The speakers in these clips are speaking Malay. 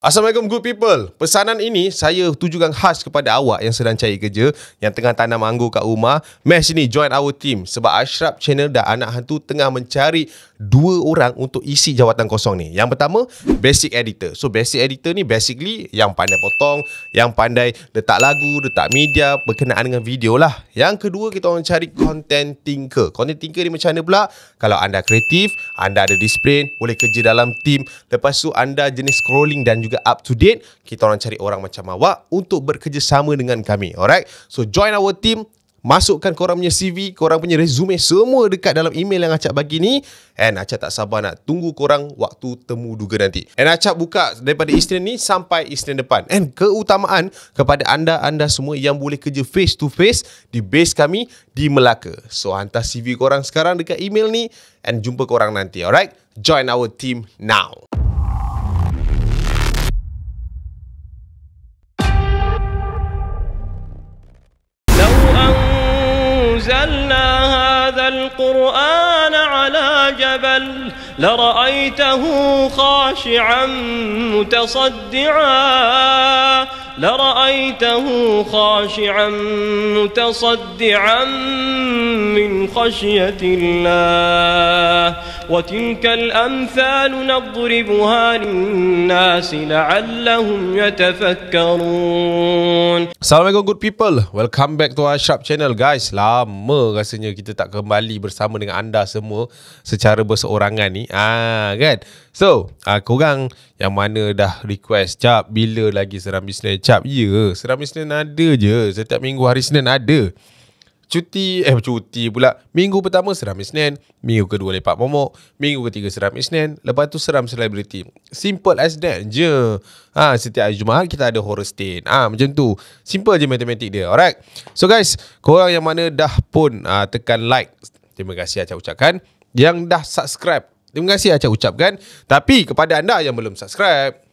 Assalamualaikum good people. Pesanan ini saya tujukan khas kepada awak yang sedang cari kerja, yang tengah tanam anggur kat rumah. Mesh ni join our team sebab Ashraf Channel dan Anak Hantu tengah mencari 2 orang untuk isi jawatan kosong ni. Yang pertama, basic editor. So basic editor ni basically yang pandai potong, yang pandai letak lagu, letak media berkenaan dengan video lah. Yang kedua, kita orang cari content thinker. Content thinker ni macam mana pula? Kalau anda kreatif, anda ada disiplin, boleh kerja dalam team, lepas tu anda jenis scrolling dan juga up to date, kita orang cari orang macam awak untuk bekerjasama dengan kami. Alright, so join our team. Masukkan korang punya CV, korang punya resume, semua dekat dalam email yang Acap bagi ni. And Acap tak sabar nak tunggu korang waktu temu duga nanti. And Acap buka daripada Isnin ni sampai Isnin depan. And keutamaan kepada anda semua yang boleh kerja face to face di base kami di Melaka. So hantar CV korang sekarang dekat email ni and jumpa korang nanti. Alright, join our team now. أنزلنا هذا القرآن على جبل لرأيته خاشعا متصدعا من خشية الله وتلك الأمثال نضربها للناس لعلهم يتفكرون. Assalamualaikum good people. Welcome back to Ashraf Channel guys. Lama rasanya kita tak kembali bersama dengan anda semua secara berseorangan ni. Kan? So, korang yang mana dah request, Cap, bila lagi Seram Isnin? Cap, ya, Seram Isnin ada je. Setiap minggu hari Isnin ada. Cuti pula. Minggu pertama Seram Isnin, minggu kedua Lepak Momok, minggu ketiga Seram Isnin, lepas tu Seram Selebriti. Simple as that je. Setiap hari Jumaat kita ada Horror Stain. Macam tu. Simple je matematik dia. Alright. So guys, korang yang mana dah pun tekan like, terima kasih Acap ucapkan. Yang dah subscribe, terima kasih Acap ucapkan. Tapi kepada anda yang belum subscribe,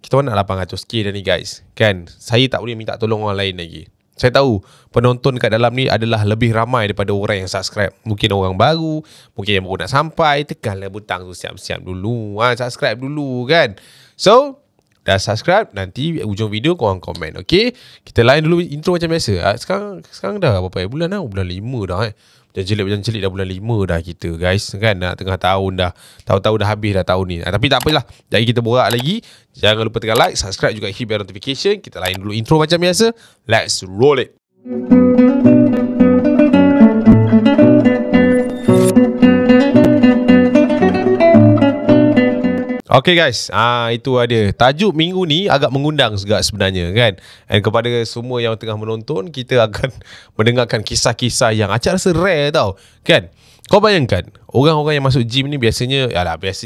kita nak 800k dah ni guys. Kan? Saya tak boleh minta tolong orang lain lagi. Saya tahu penonton kat dalam ni adalah lebih ramai daripada orang yang subscribe. Mungkin orang baru, mungkin yang baru nak sampai. Tekanlah butang tu siap-siap dulu. Subscribe dulu kan. So, dah subscribe, nanti ujung video korang komen. Okay? Kita lain dulu intro macam biasa. Sekarang dah berapa bulan dah? Bulan 5 dah Macam celik dah bulan 5 dah kita guys. Kan? Tengah tahun dah. Tahu-tahu dah habis dah tahun ni. Tapi tak apalah. Jadi kita borak lagi. Jangan lupa tekan like, subscribe juga, hit bell notification. Kita lain dulu intro macam biasa. Let's roll it. Okay guys, itu ada. Tajuk minggu ni agak mengundang juga sebenarnya kan. And kepada semua yang tengah menonton, kita akan mendengarkan kisah-kisah yang Acap rasa rare tau. Kan? Kau bayangkan, orang-orang yang masuk gym ni biasanya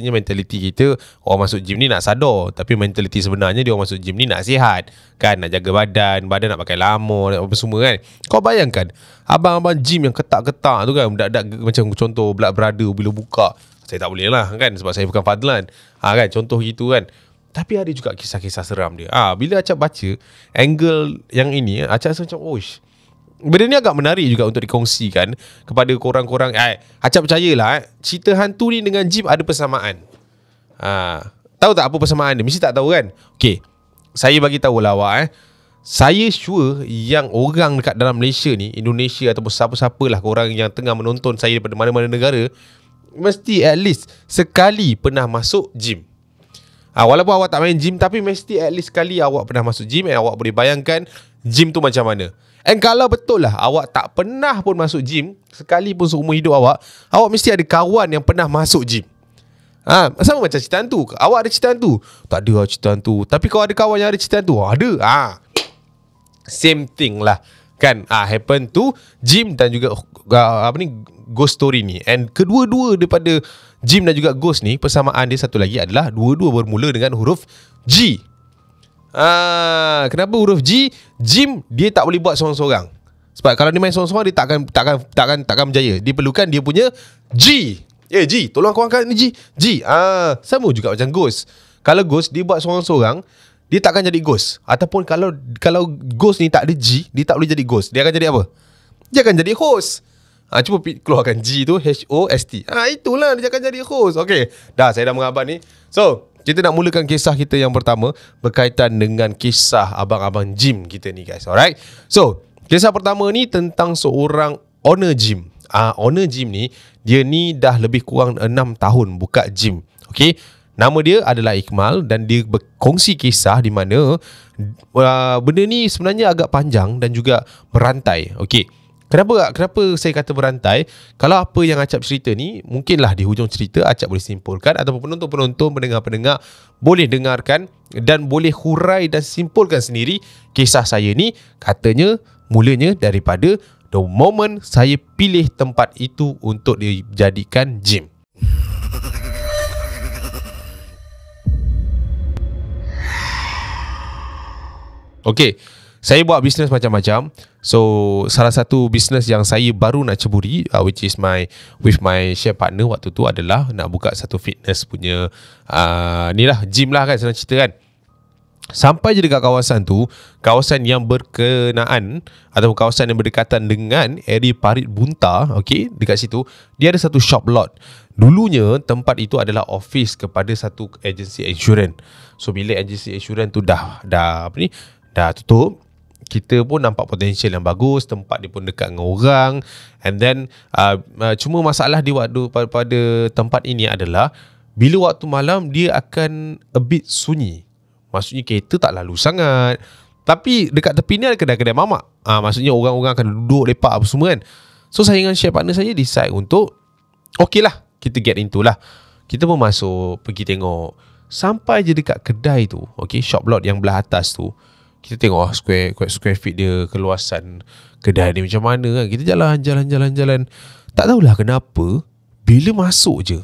mentaliti kita, orang masuk gym ni nak sadar. Tapi mentaliti sebenarnya dia orang masuk gym ni nak sihat. Kan? Nak jaga badan nak pakai lama, apa semua kan. Kau bayangkan, abang-abang gym yang ketak-ketak tu kan, budak-budak macam contoh Black Brother bila buka. Saya tak boleh lah kan, sebab saya bukan Fadlan. Kan, contoh gitu kan. Tapi ada juga kisah-kisah seram dia. Bila Acap baca angle yang ini, Acap rasa macam, benda ni agak menarik juga untuk dikongsikan kepada korang-korang. Acap percayalah, cerita hantu ni dengan gym ada persamaan. Tahu tak apa persamaan dia? Mesti tak tahu kan? Okay, saya bagi tahu lah awak. Saya sure yang orang dekat dalam Malaysia ni, Indonesia ataupun siapa-siapa lah korang yang tengah menonton saya daripada mana-mana negara, mesti at least sekali pernah masuk gym. Walaupun awak tak main gym, tapi mesti at least sekali awak pernah masuk gym. And awak boleh bayangkan gym tu macam mana. And kalau betul lah awak tak pernah pun masuk gym, sekali pun seumur hidup awak mesti ada kawan yang pernah masuk gym. Sama macam cerita hantu. Awak ada cerita hantu? Tak ada lah cerita hantu. Tapi kau ada kawan yang ada cerita hantu? Ada. Same thing lah kan. Happen to gym dan juga ghost story ni. And kedua-dua daripada gym dan juga ghost ni, persamaan dia satu lagi adalah dua-dua bermula dengan huruf G. Kenapa huruf G? Gym dia tak boleh buat seorang-seorang. Sebab kalau dia main seorang-seorang, dia takkan berjaya. Dia perlukan dia punya G. G, tolong kau angkat ni G. Sama juga macam ghost. Kalau ghost dia buat seorang-seorang, dia takkan jadi ghost. Ataupun kalau ghost ni tak ada G, dia tak boleh jadi ghost. Dia akan jadi apa? Dia akan jadi host. Cuba keluarkan G tu, H-O-S-T. Itulah dia akan jadi host. Okay, dah saya dah mengabar ni. So, kita nak mulakan kisah kita yang pertama berkaitan dengan kisah abang-abang gym kita ni guys. Alright. So, kisah pertama ni tentang seorang owner gym. Owner gym ni, dia ni dah lebih kurang 6 tahun buka gym. Okay. Nama dia adalah Ikmal dan dia berkongsi kisah di mana benda ni sebenarnya agak panjang dan juga berantai. Okey. Kenapa saya kata berantai? Kalau apa yang Acap cerita ni, mungkinlah di hujung cerita Acap boleh simpulkan ataupun penonton-penonton, pendengar-pendengar boleh dengarkan dan boleh hurai dan simpulkan sendiri kisah saya ni. Katanya mulanya daripada the moment saya pilih tempat itu untuk dijadikan gym. Okay, saya buat bisnes macam-macam. So, salah satu bisnes yang saya baru nak ceburi, which is with my share partner waktu tu adalah nak buka satu fitness punya ni lah, gym lah kan, senang cerita kan. Sampai je dekat kawasan tu, kawasan yang berkenaan atau kawasan yang berdekatan dengan area Parit Bunta, okay, dekat situ dia ada satu shop lot. Dulunya tempat itu adalah office kepada satu agensi insurans. So bila agensi insurans tu dah tutup, kita pun nampak potensial yang bagus, tempat dia pun dekat dengan orang. And then cuma masalah di waktu pada tempat ini adalah bila waktu malam dia akan a bit sunyi. Maksudnya kereta tak lalu sangat. Tapi dekat tepi ni ada kedai-kedai mamak. Maksudnya orang-orang akan duduk lepak apa semua kan. So saya dengan share partner saya decide untuk okay lah, kita get into lah. Kita pun masuk, pergi tengok. Sampai je dekat kedai tu, okay, shop lot yang belah atas tu, kita tengok square feet dia, keluasan kedai ni macam mana kan. Kita jalan. Tak tahulah kenapa, bila masuk je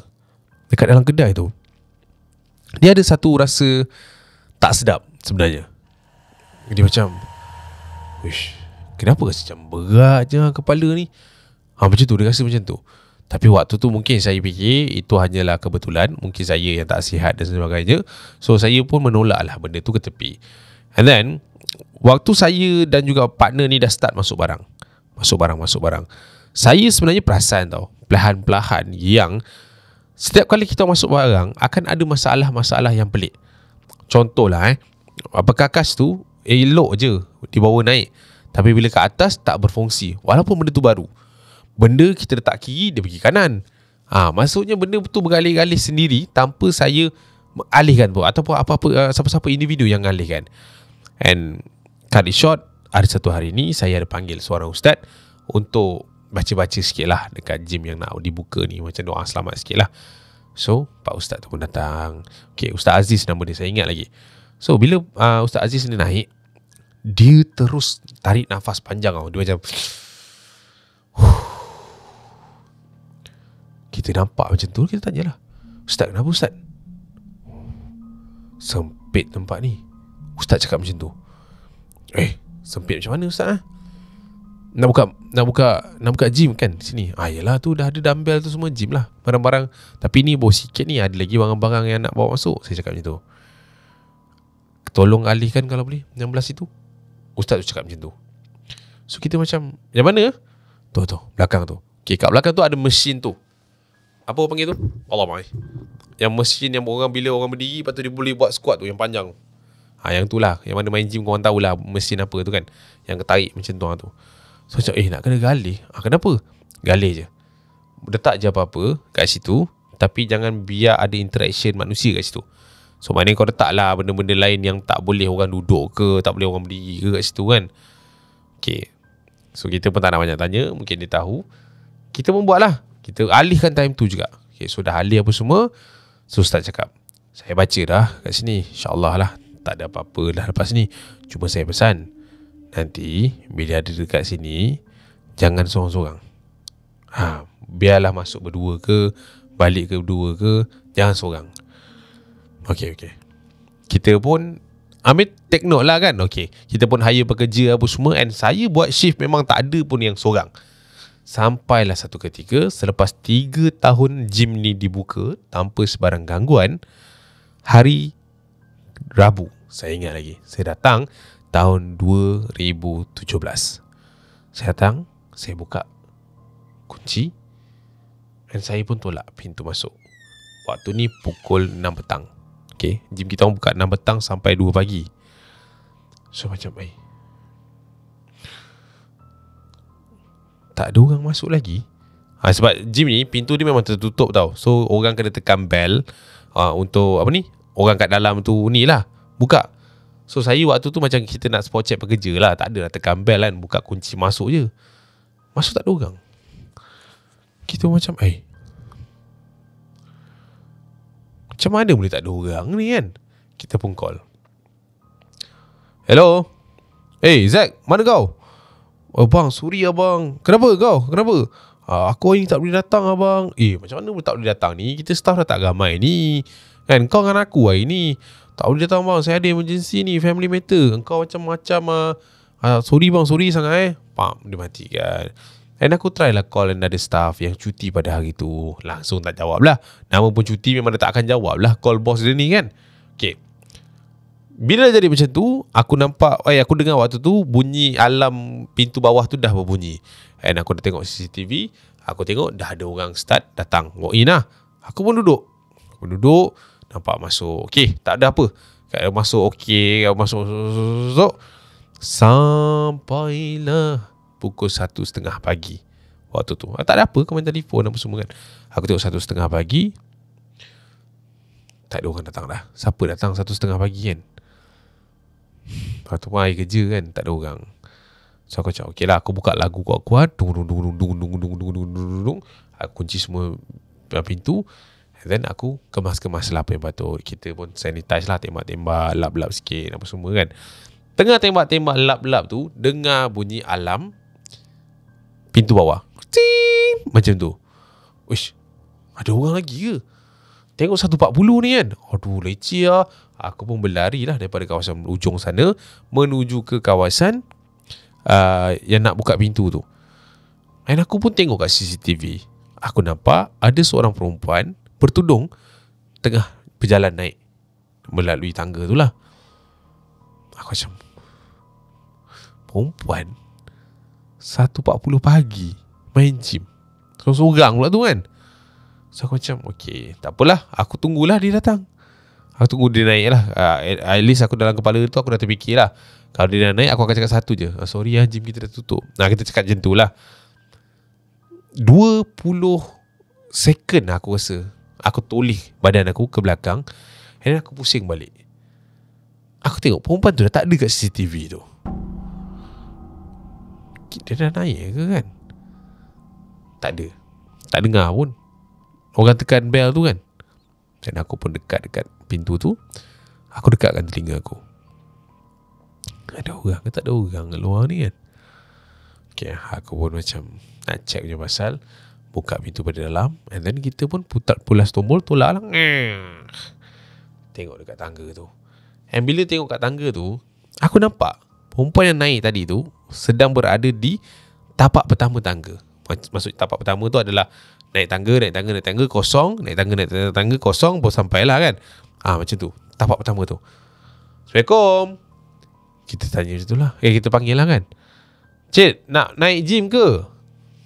dekat dalam kedai tu, dia ada satu rasa tak sedap sebenarnya. Dia macam, wish, kenapa rasa macam berat je kepala ni? Macam tu, dia rasa macam tu. Tapi waktu tu mungkin saya fikir itu hanyalah kebetulan. Mungkin saya yang tak sihat dan sebagainya. So saya pun menolak lah benda tu ke tepi. And then waktu saya dan juga partner ni dah start masuk barang. Saya sebenarnya perasan tau, perlahan-perlahan yang setiap kali kita masuk barang akan ada masalah-masalah yang pelik. Contohlah kakas tu elok je dibawa naik, tapi bila ke atas tak berfungsi. Walaupun benda tu baru, benda kita letak kiri, dia pergi kanan. Maksudnya benda tu bergalih-galih sendiri tanpa saya alihkan pun, ataupun apa-apa siapa-siapa individu yang alihkan. And cut it short, ada satu hari ni saya ada panggil seorang ustaz untuk baca-baca sikit lah dekat gym yang nak dibuka ni, macam doa selamat sikit lah. So Pak Ustaz tu pun datang. Okay, Ustaz Aziz nama dia, saya ingat lagi. So bila Ustaz Aziz ni naik, dia terus tarik nafas panjang tau. Dia macam kita nampak macam tu, kita tanyalah, Ustaz kenapa Ustaz? Sempit tempat ni, Ustaz cakap macam tu. Sempit macam mana Ustaz? Nak buka gym kan sini. Yelah tu dah ada dumbbell tu semua, gym lah, barang-barang. Tapi ni bau sikit ni, ada lagi barang-barang yang nak bawa masuk. Saya cakap macam tu. Tolong alihkan kalau boleh yang belah situ. Ustaz tu cakap macam tu. So kita macam, yang mana? Tu belakang tu. Okay, kat belakang tu ada mesin tu. Apa orang panggil tu? Allah maaf. Yang mesin yang bila orang berdiri, lepas tu dia boleh buat squat tu, yang panjang. Yang tu lah, yang mana main gym korang tahulah mesin apa tu kan, yang ketarik macam tu. So macam nak kena galih. Kenapa? Galih je, letak je apa-apa kat situ, tapi jangan biar ada interaction manusia kat situ. So maknanya kau letak lah benda-benda lain yang tak boleh orang duduk ke, tak boleh orang berdiri ke kat situ kan. Okay, so kita pun tak nak banyak tanya, mungkin dia tahu. Kita pun buat lah, kita alihkan time tu juga. Okay, so dah alih apa semua. So Ustaz cakap, saya baca dah kat sini, InsyaAllah lah tak ada apa-apa dah lepas ni. Cuma saya pesan, nanti bila ada dekat sini, jangan sorang-sorang. Biarlah masuk berdua ke, balik ke berdua ke, jangan sorang. Okay. Kita pun ambil take note lah kan. Okay, kita pun hire pekerja apa semua. And saya buat shift memang tak ada pun yang sorang. Sampailah satu ketika, selepas 3 tahun gym ni dibuka tanpa sebarang gangguan, hari Rabu, saya ingat lagi, saya datang tahun 2017. Saya datang, saya buka kunci, dan saya pun tolak pintu masuk. Waktu ni pukul 6 petang. Okay, gym kita orang buka 6 petang sampai 2 pagi. So macam tak ada orang masuk lagi. Sebab gym ni pintu dia memang tertutup tau. So orang kena tekan bell untuk orang kat dalam tu ni lah buka. So saya waktu tu macam kita nak spot check pekerja lah. Tak ada lah tekan bell kan, buka kunci masuk je. Masuk tak ada orang. Kita macam macam mana boleh tak ada orang ni kan. Kita pun call. Hello, Zack, mana kau? Bang, sorry abang. Kenapa kau? Kenapa? Aku hari ni tak boleh datang abang. Macam mana boleh tak boleh datang ni? Kita staff dah tak ramai ni kan. Kau dengan aku hari ni tak boleh datang bang. Saya ada emergency ni, family matter. Engkau macam-macam sorry bang, sorry sangat dia mati kan. Dan aku try lah call another staff yang cuti pada hari tu. Langsung tak jawab lah. Nama pun cuti, memang dia tak akan jawab lah call boss dia ni kan. Okay, bila jadi macam tu, aku nampak aku dengar waktu tu bunyi alarm pintu bawah tu dah berbunyi. And aku dah tengok CCTV. Aku tengok dah ada orang start datang walk in lah. Aku pun duduk. Nampak masuk. Okay, tak ada apa. Masuk okay. Masuk. Sampailah pukul 1:30 pagi. Waktu tu tak ada apa, kau main telefon apa semua kan. Aku tengok 1:30 pagi, tak ada orang datang dah. Siapa datang 1:30 pagi kan? Lepas tu pun hari kerja kan, tak ada orang. So aku cakap okay lah, aku buka lagu kuat-kuat, dung. Aku kunci semua pintu. And then aku kemas-kemas lah apa yang patut. Kita pun sanitize lah, tembak-tembak, lap-lap sikit apa semua kan. Tengah tembak-tembak lap-lap tu, dengar bunyi alarm pintu bawah. Cing! Macam tu. Uish, ada orang lagi ke? Tengok 1:40 ni kan. Aduh, leceh lah. Aku pun berlari lah daripada kawasan ujung sana menuju ke kawasan yang nak buka pintu tu. Dan aku pun tengok kat CCTV. Aku nampak ada seorang perempuan bertudung tengah berjalan naik melalui tangga tu lah. Aku macam, perempuan 1:40 pagi main gym seorang pula tu kan. So aku macam okay, tak apalah, aku tunggulah dia datang. Aku tunggu dia naik lah. At least aku dalam kepala tu aku dah terfikir lah, kalau dia dah naik aku akan cakap satu je, sorry lah, gym kita dah tutup. Kita cakap macam tu lah. 20 second aku rasa aku toleh badan aku ke belakang, dan aku pusing balik. Aku tengok perempuan tu dah tak ada kat CCTV tu. Dia dah naik ke kan? Tak ada. Tak dengar pun orang tekan bell tu kan. Dan aku pun dekat pintu tu. Aku dekatkan telinga aku. Ada orang ke tak ada orang kat luar ni kan? Okay, aku pun macam nak check je pasal. Buka pintu pada dalam. And then kita pun pulas tombol, tolak lah. Tengok dekat tangga tu. And bila tengok kat tangga tu, aku nampak perempuan yang naik tadi tu sedang berada di tapak pertama tangga. Maksud tapak pertama tu adalah naik tangga kosong, naik tangga kosong, baru sampailah kan. Macam tu tapak pertama tu. Assalamualaikum. Kita tanya macam tu lah. Kita panggil lah kan. Cik, nak naik gym ke?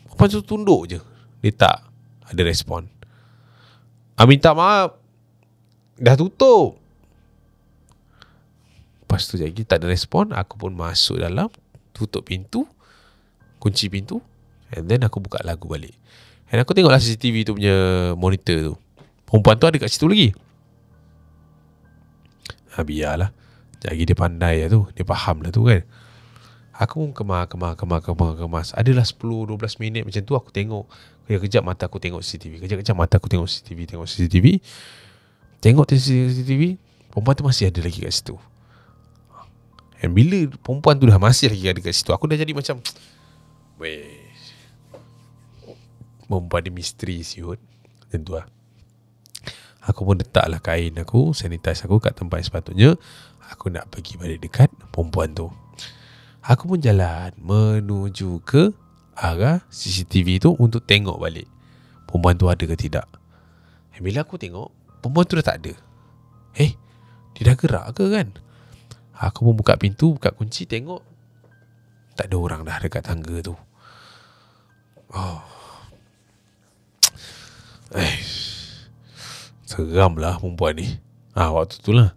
Perempuan tu tunduk je. Dia tak ada respon. Minta maaf, dah tutup. Lepas tu lagi tak ada respon. Aku pun masuk dalam, tutup pintu, kunci pintu, and then aku buka lagu balik. Dan aku tengoklah CCTV tu punya monitor tu. Perempuan tu ada kat situ lagi. Biarlah. Lagi dia pandai lah tu. Dia faham lah tu kan. Aku pun kemas. Adalah 10-12 minit macam tu aku tengok. Kejap mata aku tengok CCTV. Kejap mata aku tengok CCTV. Tengok CCTV. Perempuan tu masih ada lagi kat situ. Dan bila perempuan tu dah masih lagi ada kat situ, aku dah jadi macam, perempuan dia misteri siut. Macam tu lah. Aku pun letaklah kain aku, sanitize aku kat tempat sepatutnya. Aku nak pergi balik dekat perempuan tu. Aku pun jalan menuju ke arah CCTV tu untuk tengok balik perempuan tu ada ke tidak. Bila aku tengok, perempuan tu dah tak ada. Dia dah gerak ke kan? Aku pun buka pintu, buka kunci, tengok tak ada orang dah dekat tangga tu. Seram lah perempuan ni. Waktu tu lah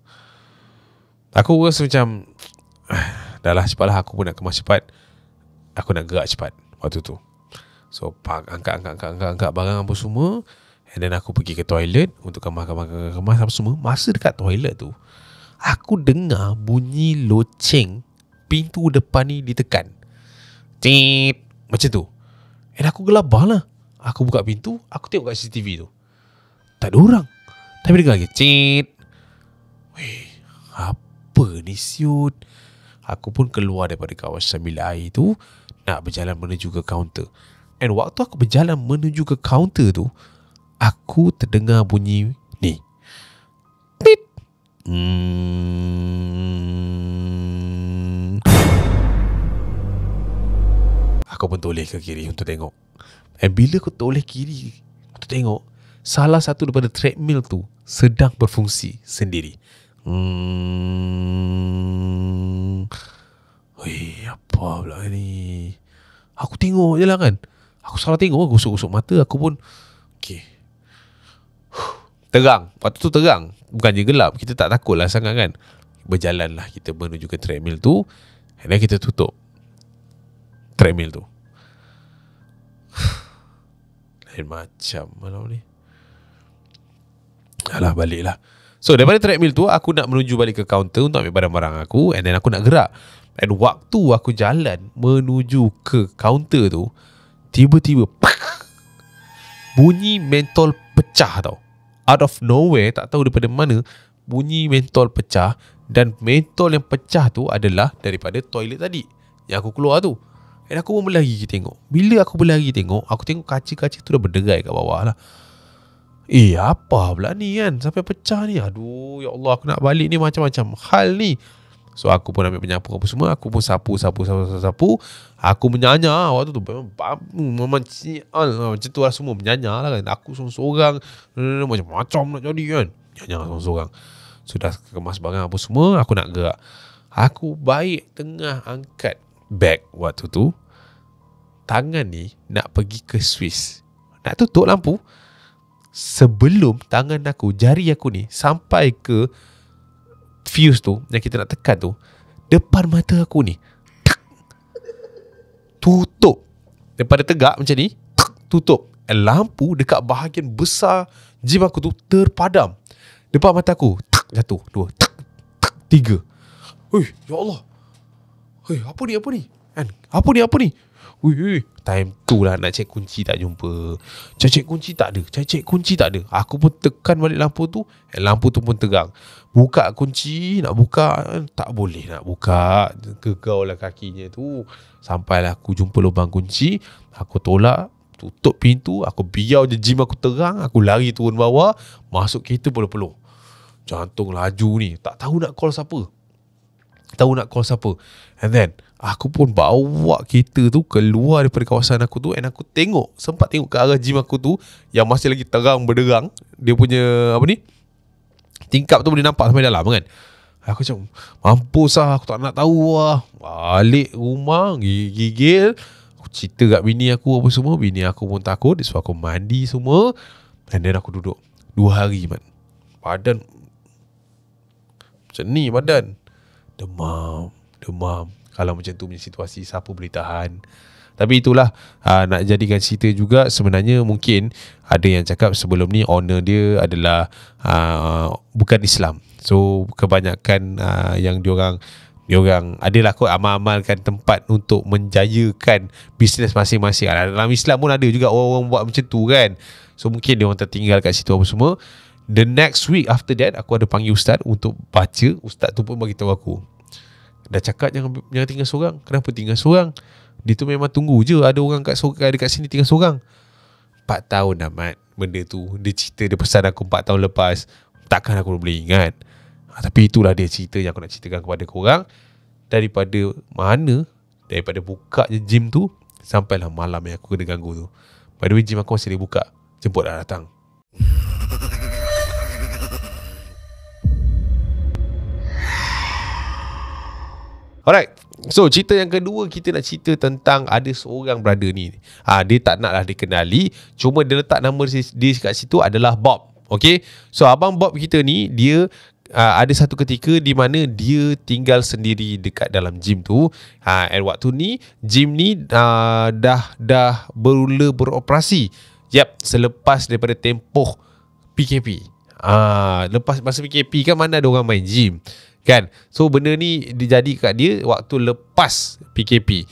aku rasa macam dah lah cepat lah, aku pun nak kemas cepat, aku nak gerak cepat waktu tu. So angkat barang apa semua, and then aku pergi ke toilet untuk kemas apa semua. Masa dekat toilet tu, aku dengar bunyi loceng pintu depan ni ditekan. Cip, macam tu. And aku gelabah lah. Aku buka pintu, aku tengok kat CCTV tu, tak ada orang, tapi dengar lagi cip. Weh, apa ni siut? Aku pun keluar daripada kawasan bilik air tu, nak berjalan menuju ke kaunter. And waktu aku berjalan menuju ke kaunter tu, aku terdengar bunyi ni. Pip. Aku pun toleh ke kiri untuk tengok. And bila aku toleh kiri untuk tengok, salah satu daripada treadmill tu sedang berfungsi sendiri. Weh, apa pula ni? Aku tengok je lah kan. Aku salah tengok, gosok-gosok mata. Aku pun okay. Terang. Waktu tu terang, bukannya gelap. Kita tak takut lah sangat kan. Berjalan lah kita menuju ke treadmill tu, and then kita tutup treadmill tu. Lain macam malam ni. Alah, balik lah. So daripada treadmill tu, aku nak menuju balik ke kaunter untuk ambil barang-barang aku, and then aku nak gerak. And waktu aku jalan menuju ke kaunter tu, tiba-tiba bunyi mentol pecah tau. Out of nowhere, tak tahu daripada mana, bunyi mentol pecah. Dan mentol yang pecah tu adalah daripada toilet tadi yang aku keluar tu. Dan aku pun berlari tengok. Bila aku berlari tengok, aku tengok kaca-kaca tu dah berderai kat bawah lah. Apa pula ni kan, sampai pecah ni. Aduh, ya Allah, aku nak balik ni macam-macam hal ni. So aku pun ambil penyapu apa semua, aku pun sapu. Aku menyanya waktu tu, memang macam tu lah, semua menyanya lah kan. Aku seorang-seorang, macam-macam nak jadi kan, nyanya seorang-seorang. Sudah kemas barang apa semua, aku nak gerak. Aku baik tengah angkat beg waktu tu, tangan ni nak pergi ke Swiss, nak tutup lampu. Sebelum tangan aku, jari aku ni sampai ke fuse tu yang kita nak tekan tu, depan mata aku ni tutup. Daripada tegak macam ni, tutup. Lampu dekat bahagian besar gym aku tu terpadam. Depan mata aku, jatuh. 2, 3. Ya Allah. Apa ni? Apa ni? Time tu lah nak cek kunci tak jumpa. Cek kunci tak ada. Aku pun tekan balik lampu tu, lampu tu pun tegang. Buka kunci, nak buka, tak boleh nak buka. Gegau lah kakinya tu. Sampailah aku jumpa lubang kunci. Aku tolak, tutup pintu. Aku biar je gym aku terang. Aku lari turun bawah, masuk kereta peluh-peluh. Jantung laju ni, tak tahu nak call siapa. And then aku pun bawa kereta tu keluar daripada kawasan aku tu, and aku sempat tengok ke arah gym aku tu yang masih lagi terang berderang. Dia punya tingkap tu boleh nampak sampai dalam kan. Aku macam, mampus lah, aku tak nak tahu lah. Balik rumah, gigil. Aku cerita kat bini aku apa semua. Bini aku pun takut. So aku mandi semua, and then aku duduk 2 hari man. Badan macam ni, demam. Kalau macam tu punya situasi, siapa boleh tahan? Tapi itulah, nak jadikan cerita juga. Sebenarnya mungkin ada yang cakap sebelum ni owner dia adalah bukan Islam. So kebanyakan yang diorang adalah kot amal-amalkan tempat untuk menjayakan bisnes masing-masing. Dalam Islam pun ada juga orang-orang buat macam tu kan. So mungkin diorang tertinggal kat situ apa semua. The next week after that, aku ada panggil ustaz untuk baca. Ustaz tu pun bagi tahu aku, dah cakap jangan tinggal seorang. Kenapa tinggal seorang? Dia tu memang tunggu je ada orang dekat sini tinggal seorang. 4 tahun dah Mat benda tu. Dia cerita, dia pesan aku 4 tahun lepas. Takkan aku boleh ingat. Tapi itulah dia cerita yang aku nak ceritakan kepada korang. Daripada buka je gym tu, sampailah malam yang aku kena ganggu tu. By the way, gym aku masih dia buka. Jemput dah datang. Alright, so cerita yang kedua, kita nak cerita tentang ada seorang brother ni. Dia tak naklah dikenali, cuma dia letak nama dia kat situ adalah Bob. Okay, so Abang Bob kita ni, dia ada satu ketika di mana dia tinggal sendiri dekat dalam gym tu. And waktu ni gym ni dah bermula beroperasi. Selepas daripada tempoh PKP. Lepas masa PKP kan mana ada orang main gym kan. So benda ni dijadi kat dia waktu lepas PKP.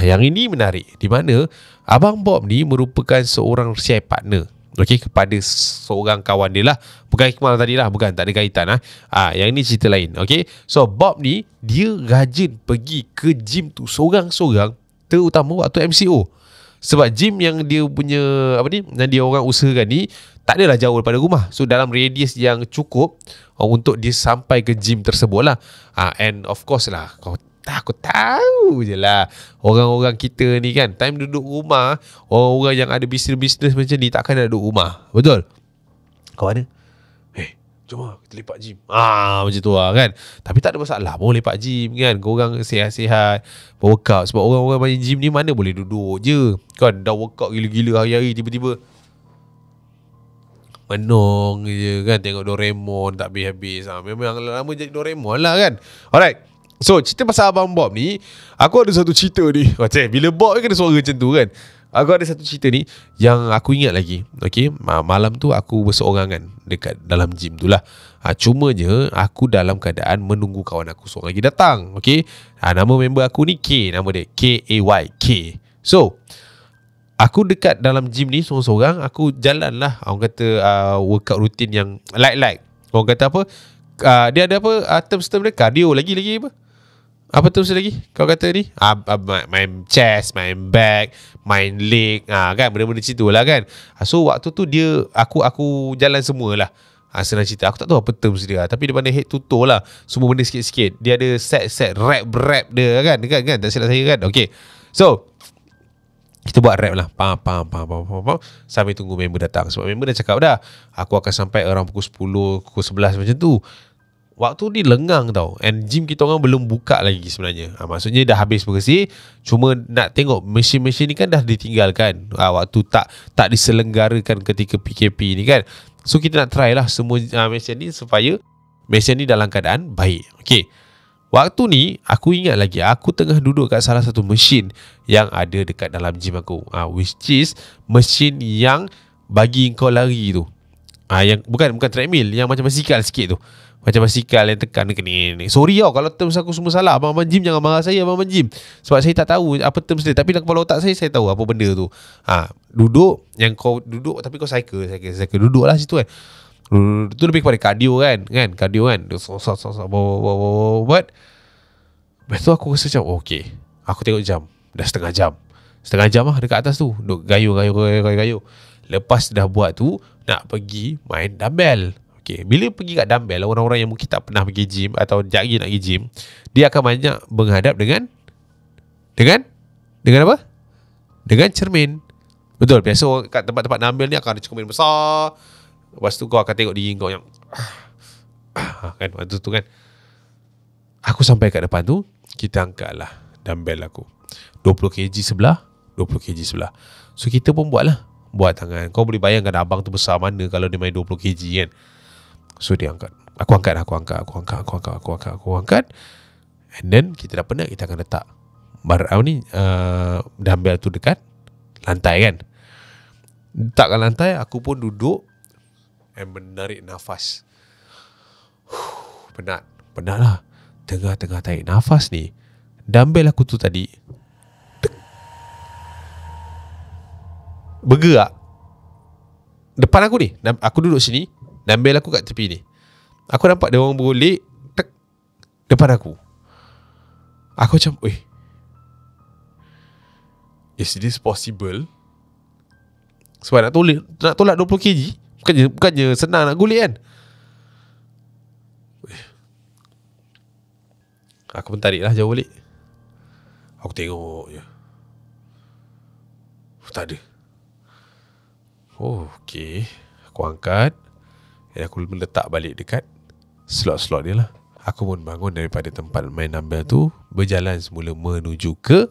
Yang ini menarik di mana Abang Bob ni merupakan seorang share partner, okey, kepada seorang kawan dia lah. Bukan Iqmal tadi lah, bukan, tak ada kaitan yang ini cerita lain. Okey, so Bob ni dia rajin pergi ke gym tu seorang-seorang, terutama waktu MCO. Sebab gym yang dia punya yang dia orang usahakan ni tak adalah jauh daripada rumah. So dalam radius yang cukup untuk dia sampai ke gym tersebut lah. And of course lah, aku tahu je lah, orang-orang kita ni kan, time duduk rumah, orang-orang yang ada bisnes-bisnes macam ni takkan nak duduk rumah. Betul? Kau mana? Jom lah kita lepak gym. Macam tu lah kan. Tapi tak ada masalah pun lepak gym kan. Korang sihat-sihat, workout. Sebab orang-orang main gym ni mana boleh duduk je kan. Dah workout gila-gila hari-hari, tiba-tiba menong je kan, tengok Doraemon tak habis-habis. Memang lama jadi Doraemon lah kan. Alright, so cerita pasal Abang Bob ni, aku ada satu cerita ni. Bila Bob ni kena suara macam tu kan, aku ada satu cerita ni yang aku ingat lagi. Okay, malam tu aku berseorangan dekat dalam gym tu lah. Cumanya aku dalam keadaan menunggu kawan aku seorang lagi datang. Okay, nama member aku ni K, nama dia K-A-Y, K. So aku dekat dalam gym ni seorang-seorang, aku jalan lah, orang kata workout rutin yang light. Orang kata apa, dia ada apa, term dia cardio lagi apa? Apa term lagi kau kata ni? Main chest, main back, main leg, kan, benda-benda situ lah kan. So waktu tu aku jalan semualah. Senang cerita, aku tak tahu apa term dia, tapi daripada head to toe lah, semua benda sikit-sikit. Dia ada set rap dia kan, tak silap saya kan. Okay, so kita buat rap lah, pam, sambil tunggu member datang. Sebab member dah cakap dah, aku akan sampai around pukul 10, pukul 11 macam tu. Waktu ni lengang tau, and gym kita orang belum buka lagi sebenarnya. Maksudnya dah habis bersih, cuma nak tengok mesin-mesin ni kan dah ditinggalkan waktu tak diselenggarakan ketika PKP ni kan. So kita nak try lah semua mesin ni supaya mesin ni dalam keadaan baik. Okay, waktu ni aku ingat lagi, aku tengah duduk kat salah satu mesin yang ada dekat dalam gym aku, which is mesin yang bagi kau lari tu, yang bukan treadmill, yang macam basikal sikit tu. Macam basikal yang tekan ni. Sorry tau kalau terms aku semua salah. Abang gym jangan marah saya, Abang gym. Sebab saya tak tahu apa terms dia. Tapi dalam kepala otak saya tahu apa benda tu. Duduk, yang kau duduk tapi kau cycle. Duduk lah situ kan. Itu lebih kepada cardio kan. Cardio kan. Buat. Lepas tu aku rasa macam okay, aku tengok jam, dah setengah jam lah dekat atas tu, duduk gayu. Lepas dah buat tu, nak pergi main dumbbell. Okay, bila pergi kat dumbbell, orang-orang yang mungkin tak pernah pergi gym atau jap lagi nak pergi gym, dia akan banyak menghadap dengan apa? Dengan cermin. Betul, biasa kat tempat-tempat dumbbell ni akan ada cermin besar. Lepas tu kau akan tengok diri kau yang kan, waktu tu kan. Aku sampai kat depan tu, kita angkat lah dumbbell aku 20 kg sebelah, 20 kg sebelah. So kita pun buat tangan. Kau boleh bayangkan abang tu besar mana kalau dia main 20 kg kan. So dia angkat, aku angkat. And then kita dah penat, kita akan letak dumbbell tu dekat lantai kan. Letakkan lantai, aku pun duduk and menarik nafas. Penat lah. Tengah tarik nafas ni, dumbbell aku tu tadi bergerak depan aku ni. Aku duduk sini, dumbbell aku kat tepi ni. Aku nampak dia orang bergolek depan aku. Aku macam, is this possible? Sebab nak tolak 20 kg bukannya senang nak golek kan. Aku pun tarik lah jauh balik. Aku tengok je, tak ada. Okay, aku angkat dan aku letak balik dekat slot-slot dia lah. Aku pun bangun daripada tempat main dumbbell tu, berjalan semula menuju ke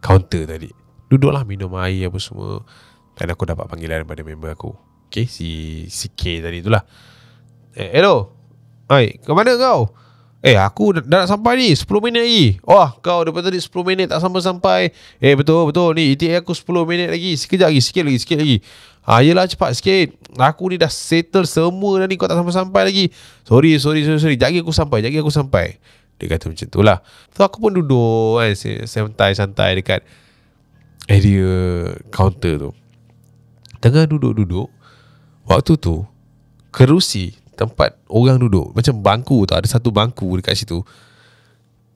kaunter tadi. Duduklah minum air apa semua. Dan aku dapat panggilan daripada member aku. Okay, si K tadi tu lah. Hello. Hai, ke mana kau? Aku dah nak sampai ni 10 minit lagi. Wah, kau daripada tadi 10 minit tak sampai-sampai. Betul ni ETA aku 10 minit lagi. Sekejap lagi, sikit lagi. Yelah cepat sikit. Aku ni dah settle semua dah ni, kau tak sampai-sampai lagi. Sorry. Jagi aku sampai. Dia kata macam tu lah. So aku pun duduk kan, santai-santai dekat area counter tu. Tengah duduk. Waktu tu kerusi tempat orang duduk, macam bangku tu, ada satu bangku dekat situ,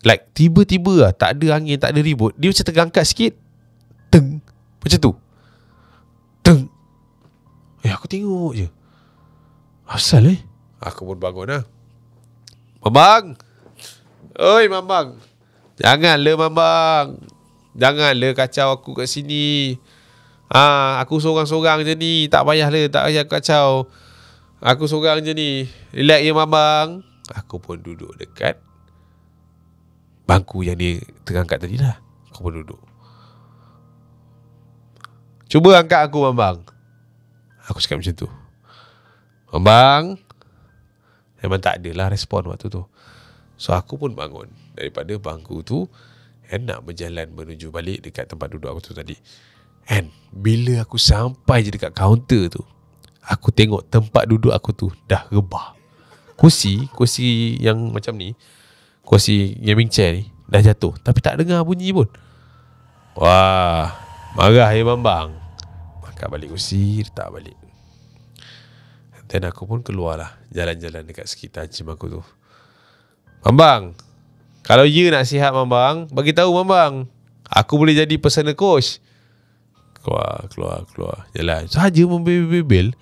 like tiba-tiba lah, tak ada angin, tak ada ribut, dia macam terangkat sikit, teng, macam tu, teng. Aku tengok je, asal aku pun bangun lah. Mambang, oi Mambang, janganlah kacau aku kat sini. Aku sorang-sorang je ni, tak payah kacau. Aku seorang je ni. Relax je Mambang. Aku pun duduk dekat bangku yang dia terangkat tadi lah. Aku pun duduk. Cuba angkat aku Mambang. Aku cakap macam tu. Mambang. Memang tak adalah respon waktu tu. So aku pun bangun daripada bangku tu and nak berjalan menuju balik dekat tempat duduk aku tu tadi. And bila aku sampai je dekat kaunter tu, aku tengok tempat duduk aku tu dah rebah. Kursi yang macam ni, kursi gaming chair ni dah jatuh, tapi tak dengar bunyi pun. Wah, marah Mambang. Angkat balik kursi, letak balik. Dan aku pun keluarlah, jalan-jalan dekat sekitar gym aku tu. Mambang, kalau you nak sihat Mambang, bagi tahu Mambang, aku boleh jadi personal coach. Keluar jalan saja membebel,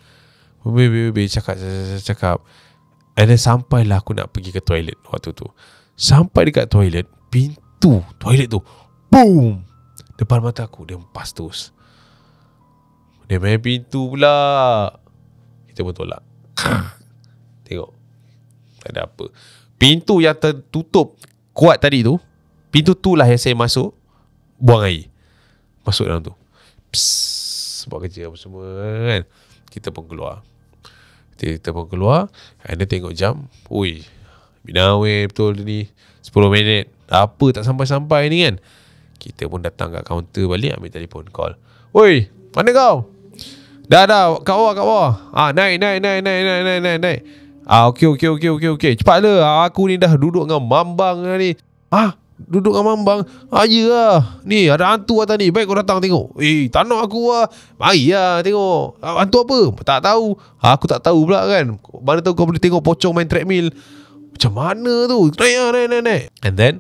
cakap. And then sampailah aku nak pergi ke toilet waktu tu. Sampai dekat toilet, pintu toilet tu, boom, depan mata aku, dia empas terus. Dia main pintu pula. Kita pun tolak. Tengok, tak ada apa. Pintu yang tertutup kuat tadi tu, pintu tu lah yang saya masuk, buang air, masuk dalam tu. Buat kerja apa semua kan. Kita pun keluar and dia tengok jam. Ui, binawe betul ni, 10 minit apa tak sampai-sampai ni kan. Kita pun datang kat kaunter balik, ambil telefon, call. Oi, mana kau? Dah kat bawah. Naik. Okey. Cepatlah, aku ni dah duduk dengan Mambang ni. Duduk dengan Mambang? Yalah, ni ada hantu atas ni, baik kau datang tengok. Tak nak aku lah. Mari lah tengok. Hantu apa? Tak tahu. Aku tak tahu pula kan. Mana tahu kau boleh tengok pocong main treadmill. Macam mana tu? Naik. And then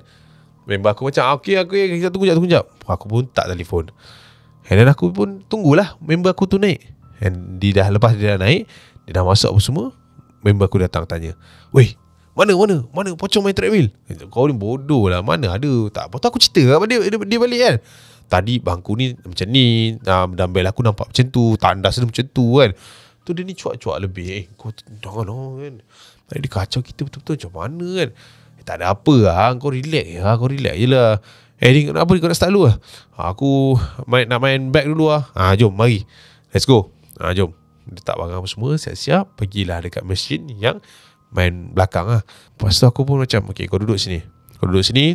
member aku macam okay, kita tunggu sekejap. Aku pun tak telefon. And then aku pun tunggulah member aku tu naik. And lepas dia dah naik, dia dah masuk apa semua, member aku datang tanya, "Weh, Mana pocong main treadmill?" Kau ni bodoh lah. Mana ada. Tak apa tu aku cerita lah dia balik kan. Tadi bangku ni macam ni, dumbbell aku nampak macam tu, tandas dia macam tu kan. Tu dia ni cuak-cuak lebih. Kau jangan kan. Tadi dia kacau kita betul-betul macam mana kan. Tak ada apa lah. Kau relax je lah. Ni kenapa kau nak start dulu lah? Aku nak main back dulu lah. Jom mari, let's go. Jom. Letak barang apa semua, siap-siap, pergilah dekat mesin yang main belakang lah. Lepas tu aku pun macam, okay, kau duduk sini,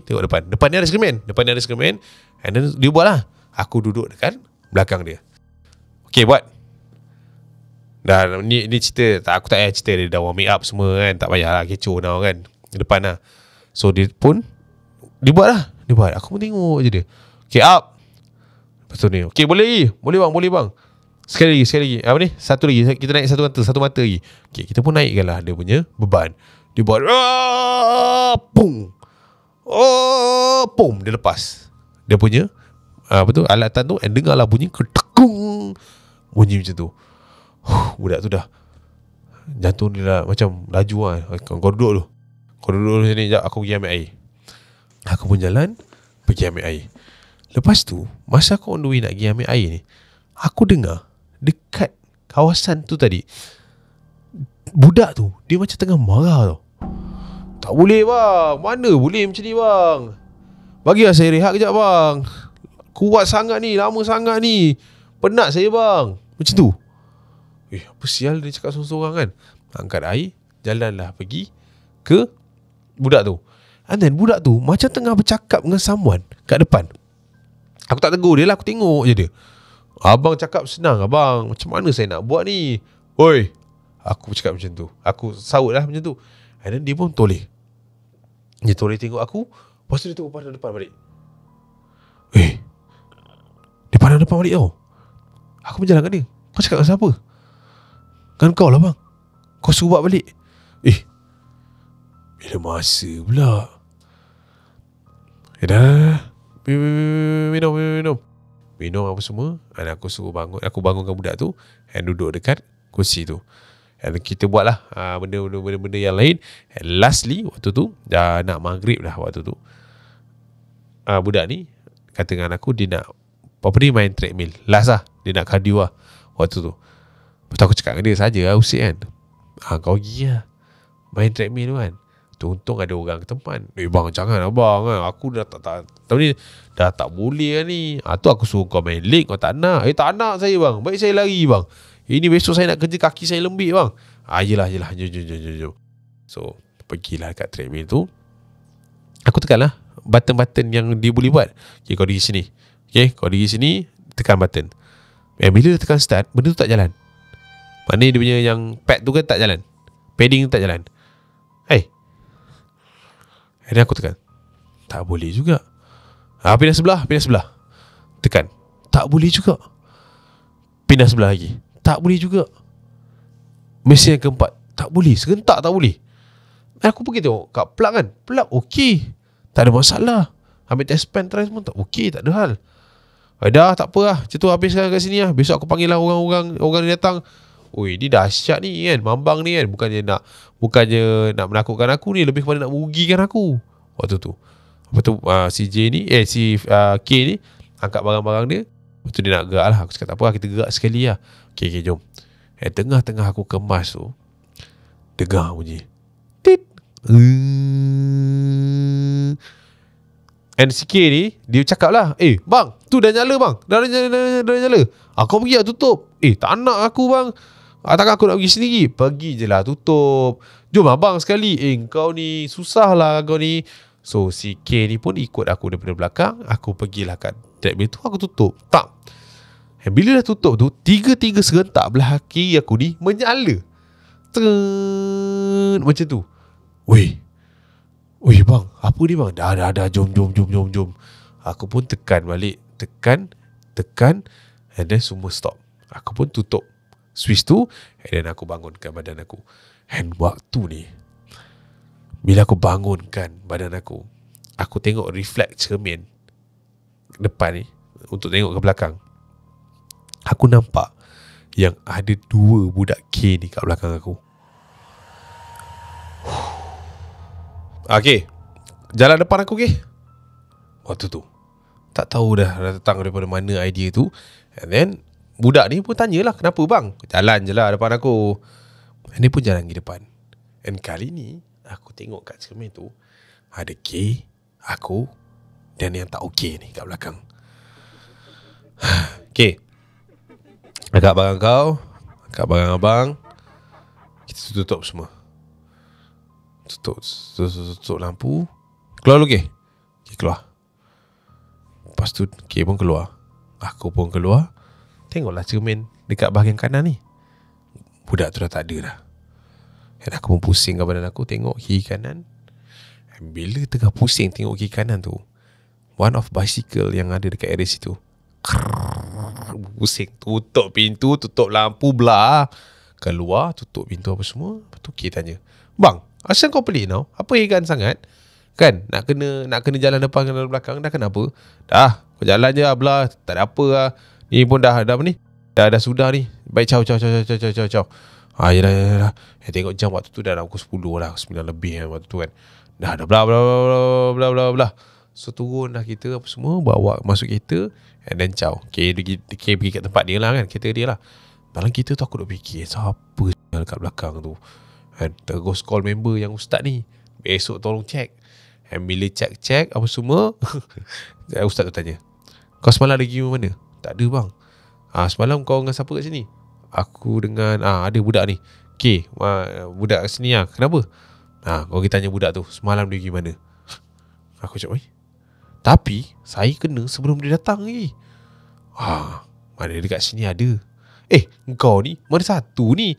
tengok depan ni ada cermin. And then dia buat lah. Aku duduk dekat belakang dia. Okay, buat. Dah, ni cerita. Aku tak payah cerita, dia dah warming up semua kan. Tak payah lah kecoh now kan, depan lah. So dia buat lah. Aku pun tengok je dia. Okay, up. Lepas tu ni, okay, boleh bang. Sekali lagi. Apa ni? Satu lagi. Kita naik satu mata lagi. Okay, kita pun naikkan lah dia punya beban. Dia buat pum. Pum. Dia lepas dia punya alatan tu. And dengar lah bunyi ketekung. Bunyi macam tu. Budak tu dah, jantung dia dah macam laju lah. Kau duduk dulu sini sekejap, aku pergi ambil air. Aku pun jalan pergi ambil air. Lepas tu, masa aku on the way nak pergi ambil air ni, aku dengar dekat kawasan tu tadi, budak tu dia macam tengah marah tau. Tak boleh bang, mana boleh macam ni bang. Bagilah saya rehat kejap bang. Kuat sangat ni, lama sangat ni, penat saya bang. Macam tu. Apa sial dia cakap sorang-sorang kan. Angkat air, jalanlah pergi ke budak tu. And then budak tu macam tengah bercakap dengan someone kat depan. Aku tak tegur dia lah, aku tengok je dia. Abang cakap senang abang, macam mana saya nak buat ni? Oi, aku cakap macam tu. Aku saut lah macam tu. And then dia pun toleh. Dia toleh tengok aku. Lepas tu dia tengok pandang depan balik. Dia pandang depan balik tau. Aku berjalan kat dia. Kau cakap dengan siapa? Kan kau lah bang. Kau suruh buat balik. Bila masa pula. Dah. Minum apa semua. Dan aku suruh bangun. Aku bangunkan budak tu. And duduk dekat kursi tu. And kita buat lah benda-benda yang lain. And lastly, waktu tu dah nak maghrib dah waktu tu. Budak ni kata dengan aku, dia nak main treadmill. Last lah, dia nak cardio lah waktu tu. Lepas tu aku cakap dengan dia saja lah, usik kan. Kau pergi lah main treadmill tu kan. Untung ada orang ke tempat. Bang jangan abang kan. Aku dah tak boleh lah ni. Tu aku suruh kau main leg, kau tak nak. Tak nak saya bang. Baik saya lari bang. Ini besok saya nak kerja, kaki saya lembik bang. Yelah jom. So pergilah kat treadmill tu. Aku tekan lah button-button yang dia boleh buat. Okay, kau pergi sini. Okay, kau pergi sini, tekan button. Bila dia tekan start, benda tu tak jalan. Maknanya dia punya yang pad tu kan tak jalan. Padding tu tak jalan. Dan aku tekan. Tak boleh juga. Pindah sebelah. Tekan. Tak boleh juga. Pindah sebelah lagi. Tak boleh juga. Mesin yang keempat. Tak boleh. Serentak tak boleh. Aku pergi tengok kat plug kan. Plug okey. Tak ada masalah. Ambil test pen try semua tak okey, tak ada hal. Dah tak apa lah. Macam tu habiskan kat sini lah. Besok aku panggil lah orang ni datang. Ni dahsyat ni kan. Mambang ni kan. Bukannya nak menakutkan aku ni. Lebih kepada nak merugikan aku waktu tu. Lepas tu si J ni K ni angkat barang-barang dia. Lepas tu dia nak gerak lah. Aku cakap tak apa lah, kita gerak sekali lah. Okay jom. Tengah-tengah aku kemas tu, dengar bunyi tit. And si K ni dia cakap lah, bang, tu dah nyala bang. Dah nyala. Kau pergi lah tutup. Tak nak aku bang. Takkan aku nak pergi sendiri. Pergi je lah tutup. Jom abang sekali. Kau ni susah lah kau ni. So si K ni pun ikut aku daripada belakang. Aku pergilah kat treadmill tu. Aku tutup. Tak. Bila dah tutup tu, tiga-tiga serentak belah kiri aku ni menyala. Macam tu. Weh bang, apa ni bang? Dah jom. Aku pun tekan balik. Tekan. And then semua stop. Aku pun tutup switch tu. And then aku bangunkan badan aku. And waktu ni, bila aku bangunkan badan aku tengok reflect cermin depan ni untuk tengok ke belakang. Aku nampak yang ada 2 budak K ni kat belakang aku. Okay, jalan depan aku ke. Waktu tu tak tahu dah datang daripada mana idea tu. And then budak ni pun tanyalah, kenapa bang? Jalan je lah depan aku. And dia pun jalan pergi depan. And kali ni aku tengok kat cermin tu ada K, aku dan yang tak okey ni kat belakang. Okay, agak barang kau, agak barang abang. Kita tutup semua. Tutup lampu. Keluar dulu K. Keluar. Lepas tu K pun keluar. Aku pun keluar. Tengoklah cermin dekat bahagian kanan ni. Budak tu dah tak ada dah. Dan aku pun pusingkan badan aku, tengok kiri kanan. Dan bila tengah pusing tengok kiri kanan tu, one of bicycle yang ada dekat area situ pusing. Tutup pintu, tutup lampu, belah. Keluar, tutup pintu apa semua. Lepas tu K tanya, bang, asal kau pelik tau? Apa heran sangat? Kan nak kena jalan depan dan belakang. Dah kenapa? Dah, kau jalan je lah, belah. Tak ada apa lah. Ni pun dah apa ni? Dah sudah ni. Baik, ciao. Yalah. Tengok jam waktu tu dah pukul 10 lah, 9 lebih kan waktu tu kan. Dah bla. So turun dah kita apa semua, bawa masuk kereta. And then ciao. Pergi kat tempat dia lah kan, kereta dia lah. Dalam kereta tu aku duk fikir, siapa kat belakang tu. And terus call member yang ustaz ni, besok tolong check. And bila check apa semua ustaz tu tanya, kau semalam lagi mana? Tak ada bang. Semalam kau dengan siapa kat sini? aku dengan ada budak ni. Okay, budak kat sini lah. Kenapa? Kau pergi tanya budak tu, semalam dia pergi mana? Aku cakap, tapi saya kena sebelum dia datang lagi. Mana dekat sini ada. Engkau ni mana satu ni,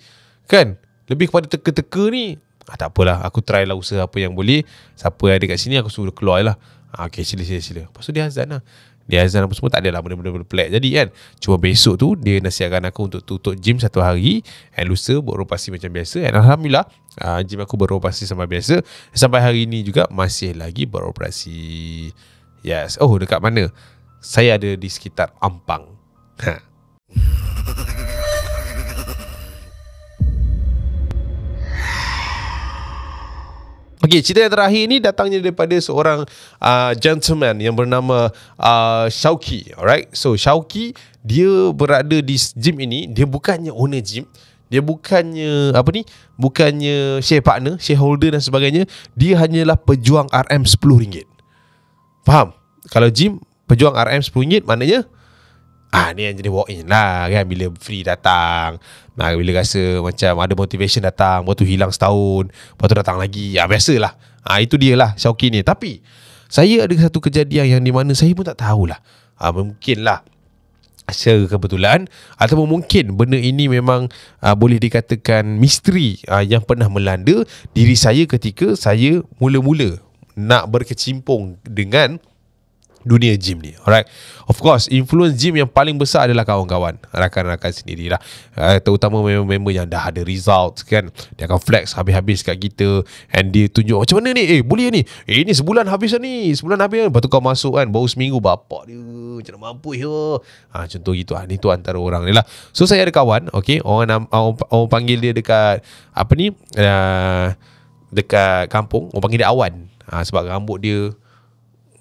kan? Lebih kepada teka-teka ni. Tak apalah, aku try lah usaha apa yang boleh. Siapa yang ada kat sini aku suruh keluar lah. Okay, sila. Lepas tu dia azan lah. Dia azan apa semua, tak adalah benda-benda pelik jadi kan. Cuma besok tu dia nasihatkan aku untuk tutup gym 1 hari, and lusa beroperasi macam biasa. And Alhamdulillah, gym aku beroperasi sampai biasa. Sampai hari ni juga masih lagi beroperasi. Yes. Dekat mana? Saya ada di sekitar Ampang. Okay, cerita yang terakhir ni datangnya daripada seorang gentleman yang bernama Syauqi. Alright, so Syauqi, dia berada di gym ini. Dia bukannya owner gym, dia bukannya bukannya share partner, shareholder dan sebagainya. Dia hanyalah pejuang RM RM10. Faham? Kalau gym pejuang RM RM10 maknanya ni yang jadi walk in lah kan. Bila free datang, bila rasa macam ada motivation datang, lepas tu hilang setahun, lepas tu datang lagi. Biasalah. Itu dia lah Syauqi ni. Tapi saya ada satu kejadian yang di mana saya pun tak tahulah. Mungkinlah secara kebetulan, ataupun mungkin benda ini memang boleh dikatakan misteri yang pernah melanda diri saya ketika saya mula-mula nak berkecimpung dengan dunia gym ni. Alright, of course influence gym yang paling besar adalah kawan-kawan, rakan-rakan sendirilah, terutama member-member yang dah ada results kan. Dia akan flex habis-habis kat kita, and dia tunjuk macam mana ni, boleh ni, ni sebulan habis lah ni, sebulan habis. Lepas tu kau masuk kan, baru seminggu bapak dia macam mana mampu ya. Contoh gitu. Ni tu antara orang ni lah. So saya ada kawan, okay, orang panggil dia dekat dekat kampung, orang panggil dia Awan. Sebab rambut dia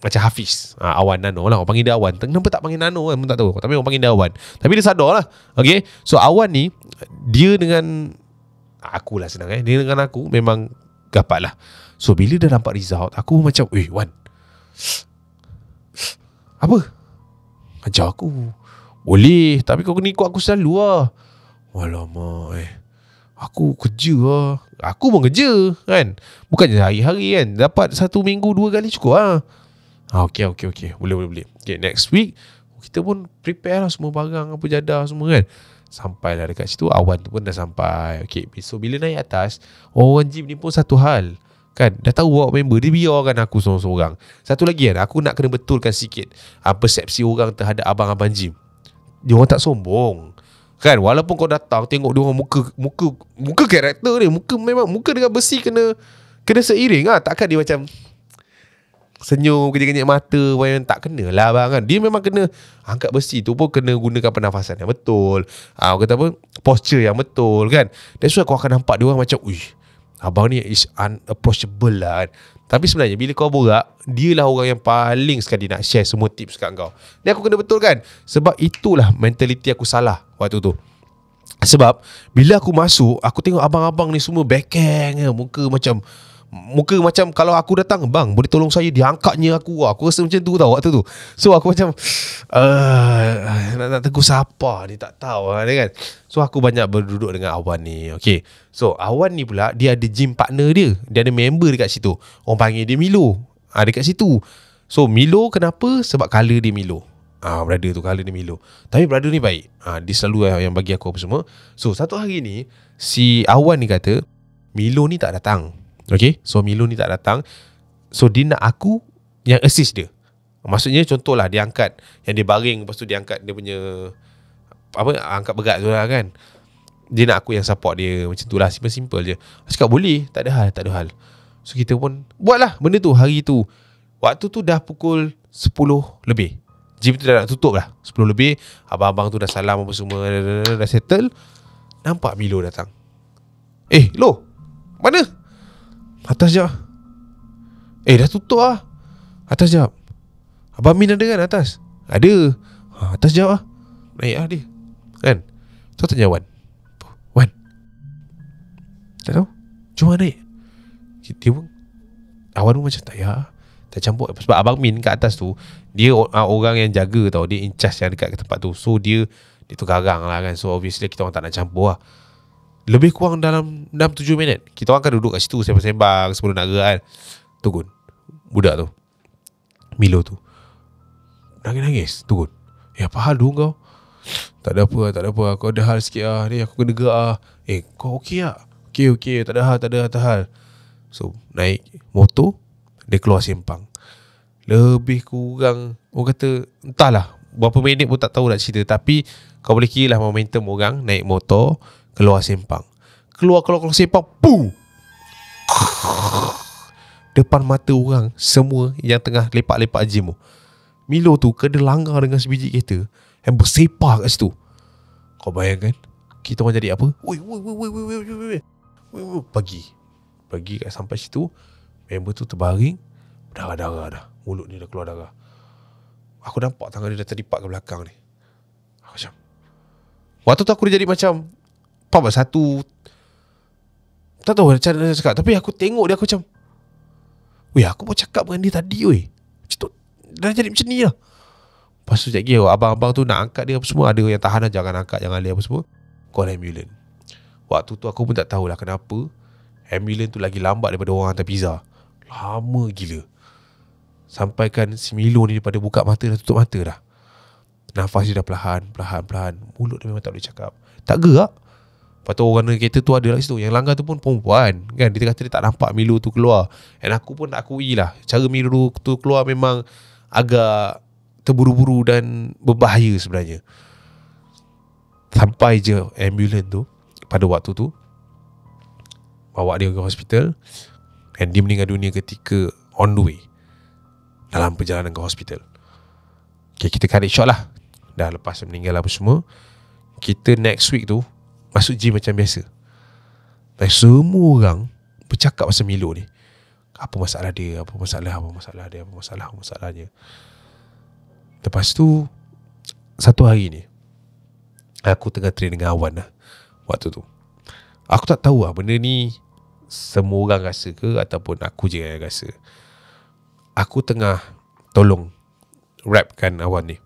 macam Hafiz, Awan Nano lah. Orang panggil dia Awan. Kenapa tak panggil Nano kan, pun tak tahu. Tapi orang panggil dia Awan. Tapi dia sadar lah. Okay, so Awan ni, dia dengan aku lah senang dia dengan aku memang gapat lah. So bila dah nampak result, aku macam, Wan, apa? Ajar aku. Boleh, tapi kau kena ikut aku selalu lah. Alamak, aku kerja lah. Aku pun kerja kan. Bukannya hari-hari kan. Dapat 1 minggu 2 kali cukup lah. Okay. Boleh. Okay, next week kita pun prepare lah semua barang, apa jadah semua kan. Sampailah dekat situ, Awan tu pun dah sampai. Okay, so bila naik atas, orang gym ni pun satu hal kan, dah tahu bawa member, dia biarkan aku seorang-seorang. Satu lagi kan, aku nak kena betulkan sikit persepsi orang terhadap abang-abang gym. Dia orang tak sombong kan. Walaupun kau datang tengok dia orang muka karakter dia, muka dengan besi kena seiring lah. Takkan dia macam senyum, kejap-kejap mata, tak kena lah bang kan. Dia memang kena angkat besi tu pun kena gunakan pernafasan yang betul, kata apa, posture yang betul kan. That's why kau akan nampak dia orang macam, abang ni is unapproachable lah kan. Tapi sebenarnya bila kau borak, dia lah orang yang paling sekali nak share semua tips kat kau. Ni aku kena betulkan. Sebab itulah mentaliti aku salah waktu tu. Sebab bila aku masuk, aku tengok abang-abang ni semua backhand, muka macam kalau aku datang, bang boleh tolong saya, diangkatnya aku rasa macam tu tau waktu tu. So aku macam nak tegur siapa ni, tak tahu ni kan. So aku banyak berduduk dengan Awan ni. Okay, so Awan ni pula dia ada gym partner dia ada member dekat situ. Orang panggil dia Milo, dekat situ. So Milo kenapa? Sebab colour dia Milo. Brother tu colour dia Milo. Tapi brother ni baik. Dia selalu yang bagi aku apa semua. So satu hari ni si Awan ni kata Milo ni tak datang. Okay, so Milo ni tak datang. So dia nak aku yang assist dia. Maksudnya contohlah dia angkat, yang dia baring, lepas tu dia angkat dia punya angkat berat tu lah kan. Dia nak aku yang support dia. Macam tu lah, simple-simple je. Aku cakap boleh, tak ada hal. So kita pun buatlah benda tu hari tu. Waktu tu dah pukul 10 lebih. Gym tu dah nak tutup lah, 10 lebih. Abang-abang tu dah salam apa semua, dah settle. Nampak Milo datang. Lo, mana? Atas jap. Dah tutup lah. Atas jap. Abang Min ada kan atas? Ada. Atas jap lah. Naik lah dia kan. So tanya Wan, tak tahu, cuma naik. Dia pun, Awan pun macam tak campur. Sebab Abang Min kat atas tu, dia orang yang jaga tau, dia in charge yang dekat ke tempat tu. So dia Dia tu garang lah kan. So obviously kita orang tak nak campur lah. Lebih kurang dalam 6-7 minit kita orang akan duduk kat situ sembang-sembang sebelum nak gerak kan. Turun budak tu, Milo tu nangis-nangis. Turun, apa hal tu kau? Tak ada apa, aku ada hal sikit lah ni, aku kena gerak lah. Kau okey tak? Okey, tak ada hal. So naik motor, dia keluar Sempang. Lebih kurang orang kata entahlah berapa minit pun tak tahu nak cerita. Tapi kau boleh kira lah momentum orang naik motor keluar Sempang. Keluar Sempang, boom, depan mata orang semua yang tengah lepak-lepak gym tu. Milo tu kena langgar dengan sebiji kereta yang bersepah kat situ. Kau bayangkan kita orang jadi apa? Pagi kat sampai situ, member tu terbaring, darah-darah dah. Mulut ni dah keluar darah. Aku nampak tangan dia dah terlipat ke belakang ni. Aku macam, waktu tu aku dah jadi macam satu, tak tahu macam mana cakap. Tapi aku tengok dia, aku macam, aku mau cakap dengan dia tadi macam tu, dah jadi macam ni lah. Lepas tu sekejap lagi abang-abang tu nak angkat dia apa semua. Ada yang tahan lah, jangan angkat, jangan leh apa semua. Call ambulance. Waktu tu aku pun tak tahulah kenapa ambulance tu lagi lambat daripada orang hantar pizza. Lama gila. Sampaikan si Milo ni daripada buka mata dah tutup mata dah. Nafas dia dah perlahan. Mulut dia memang tak boleh cakap, tak gerak. Lepas tu orang kereta tu ada lah situ. Yang langgar tu pun perempuan kan. Dia kata dia tak nampak Milo tu keluar. Dan aku pun nak akui lah, cara Milo tu keluar memang agak terburu-buru dan berbahaya sebenarnya. Sampai je ambulans tu pada waktu tu, bawa dia ke hospital. Dan dia meninggal dunia ketika on the way, dalam perjalanan ke hospital. Kita cut it short lah. Dah lepas meninggal apa semua, kita next week tu masuk gym macam biasa. Dan semua orang bercakap pasal Milo ni. Apa masalah dia, apa masalahnya. Lepas tu satu hari ni aku tengah train dengan Awan lah. Waktu tu aku tak tahu lah benda ni semua orang rasa ke ataupun aku je yang rasa. Aku tengah tolong rapkan Awan ni,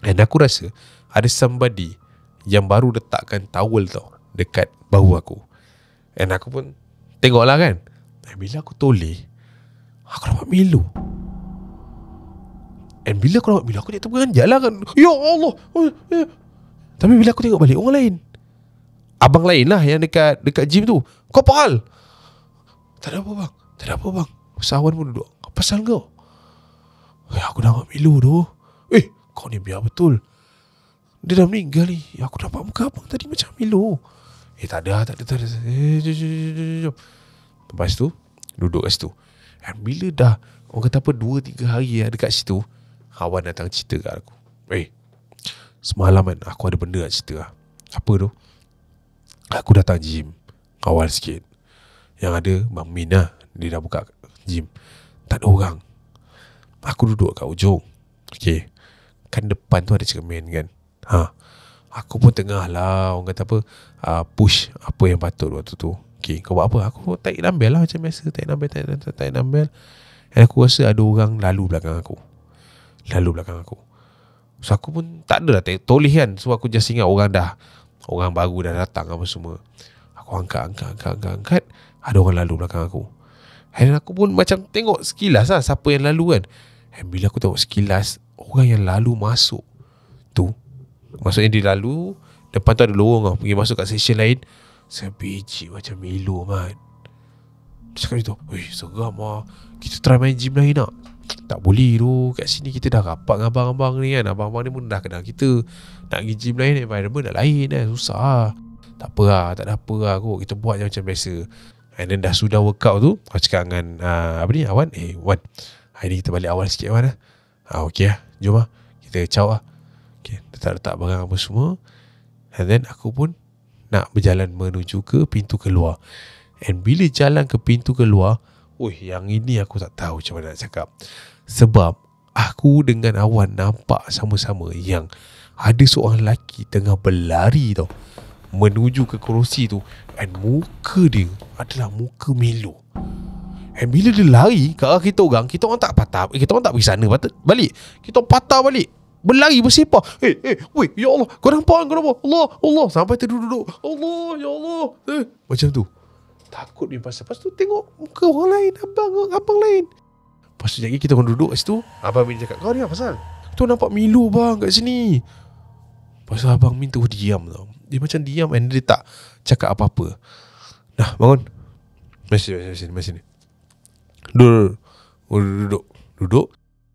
dan aku rasa ada somebody yang baru letakkan towel tau dekat bahu aku. Dan aku pun tengok lah kan. Dan bila aku toleh, aku nampak Milo. Dan bila aku nampak Milo, aku jadi terperanjat lah kan. Ya Allah. Tapi bila aku tengok balik, orang lain, abang lain lah yang dekat gym tu. Kau apa hal? Tak ada apa bang. Sawan pun duduk. Apa pasal kau? Aku nampak Milo tu. Kau ni biar betul, dia dah meninggal ni. Aku nampak muka abang tadi macam Milo. Tak ada. Lepas tu duduk kat situ. Dan bila dah orang kata apa 2-3 hari dekat situ, Awan datang cerita kat aku, semalam kan aku ada benda nak cerita lah. Apa tu? Aku datang gym awal sikit. Yang ada Bang Min lah, dia dah buka gym. Tak ada orang. Aku duduk kat ujung. Kan depan tu ada cermin kan. Aku pun tengah lah orang kata apa, push apa yang patut waktu tu. Kau buat apa? Aku tarik dumbbell lah macam biasa. Tarik dumbbell. Dan aku rasa ada orang lalu belakang aku. So aku pun tak ada dah toleh kan. So aku just ingat orang baru dah datang apa semua. Aku angkat. Ada orang lalu belakang aku. Dan aku pun macam tengok sekilas lah siapa yang lalu kan. Dan bila aku tengok sekilas, orang yang lalu masuk tu, maksudnya dia lalu, depan tu ada lorong tau, pergi masuk kat session lain. Sebiji macam Milo man. Dia cakap gitu, seram lah, kita try main gym lain tak? Tak boleh tu, kat sini kita dah rapat dengan abang-abang ni kan. Abang-abang ni pun dah kenal kita. Nak pergi gym lain, environment dah lain kan. Susah lah. Tak ada apa lah kot. Kita buat je macam biasa. And then dah sudah workout tu, aku cakap dengan Awan, Wan, hari ni kita balik awal sikit Wan lah. Okay lah, jom lah, kita caw lah. Letak barang apa semua. And then aku pun nak berjalan menuju ke pintu keluar. And bila jalan ke pintu keluar, yang ini aku tak tahu macam mana nak cakap. Sebab aku dengan Awan nampak sama-sama yang ada seorang lelaki tengah berlari tau, menuju ke kerusi tu. And muka dia adalah muka Milo. And bila dia lari ke arah kita orang tak patah. Kita orang tak pergi sana balik. Kita orang patah balik. berlari bersepah. Weh, ya Allah, kau nampak? Allah. Sampai terduduk. Allah, ya Allah. Macam tu. Takut dia pasal. Lepas tu tengok muka orang lain, abang lain. Lepas tu lagi kita orang duduk kat situ. Abang Min cakap, kau ni apa pasal? Tu nampak Milo bang kat sini. Lepas tu abang Min tu diam tau. Dia macam diam and dia tak cakap apa-apa. Nah, bangun. Masih ni. Duduk.